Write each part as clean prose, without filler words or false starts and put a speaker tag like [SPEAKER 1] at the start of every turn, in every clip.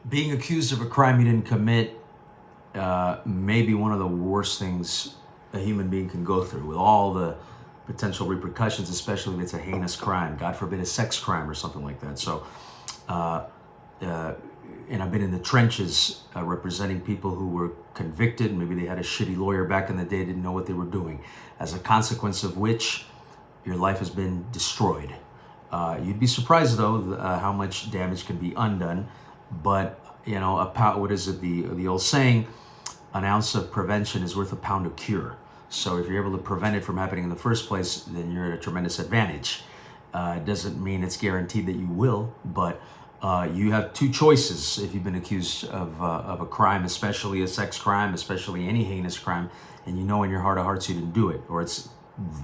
[SPEAKER 1] Being accused of a crime you didn't commit may be one of the worst things a human being can go through, with all the potential repercussions, especially if it's a heinous crime, God forbid a sex crime or something like that. So, and I've been in the trenches representing people who were convicted. Maybe they had a shitty lawyer back in the day, didn't know what they were doing, as a consequence of which your life has been destroyed. You'd be surprised, though, how much damage can be undone. But, you know, what is it, the old saying, an ounce of prevention is worth a pound of cure. So if you're able to prevent it from happening in the first place, then you're at a tremendous advantage. It doesn't mean it's guaranteed that you will, but you have two choices if you've been accused of a crime, especially a sex crime, especially any heinous crime, and you know in your heart of hearts you didn't do it, or it's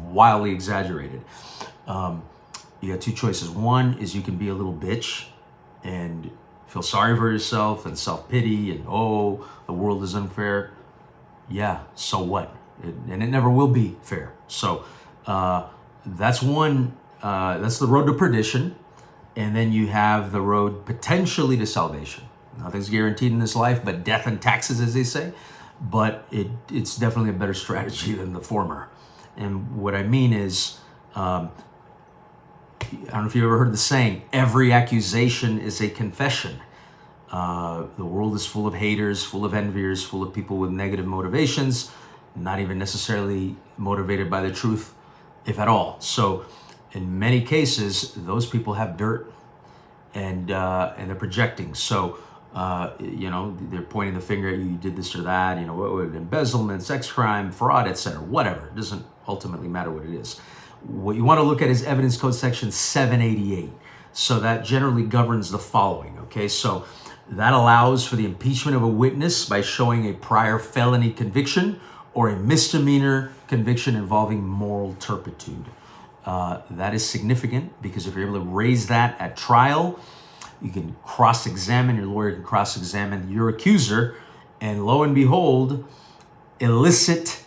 [SPEAKER 1] wildly exaggerated. You got two choices. One is you can be a little bitch and feel sorry for yourself and self-pity and, oh, the world is unfair. Yeah, so what? And it never will be fair. So that's one, that's the road to perdition. And then you have the road potentially to salvation. Nothing's guaranteed in this life but death and taxes, as they say. But it's definitely a better strategy than the former. And what I mean is, I don't know if you've ever heard the saying, every accusation is a confession. The world is full of haters, full of enviers, full of people with negative motivations, not even necessarily motivated by the truth, if at all. So in many cases, those people have dirt and they're projecting. So, you know, they're pointing the finger at you, you did this or that, you know, what would embezzlement, sex crime, fraud, etc., whatever. It doesn't ultimately matter what it is. What you want to look at is Evidence Code Section 788. So that generally governs the following, okay? So that allows for the impeachment of a witness by showing a prior felony conviction or a misdemeanor conviction involving moral turpitude. That is significant because if you're able to raise that at trial, you can cross-examine, your lawyer can cross-examine your accuser, and lo and behold, elicit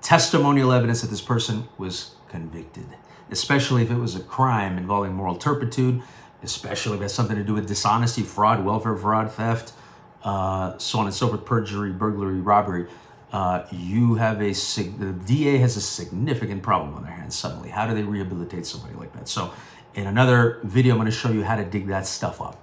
[SPEAKER 1] testimonial evidence that this person was convicted, especially if it was a crime involving moral turpitude, especially if it has something to do with dishonesty, fraud, welfare fraud, theft, so on and so forth, perjury, burglary, robbery. The DA has a significant problem on their hands suddenly. How do they rehabilitate somebody like that? So in another video, I'm going to show you how to dig that stuff up.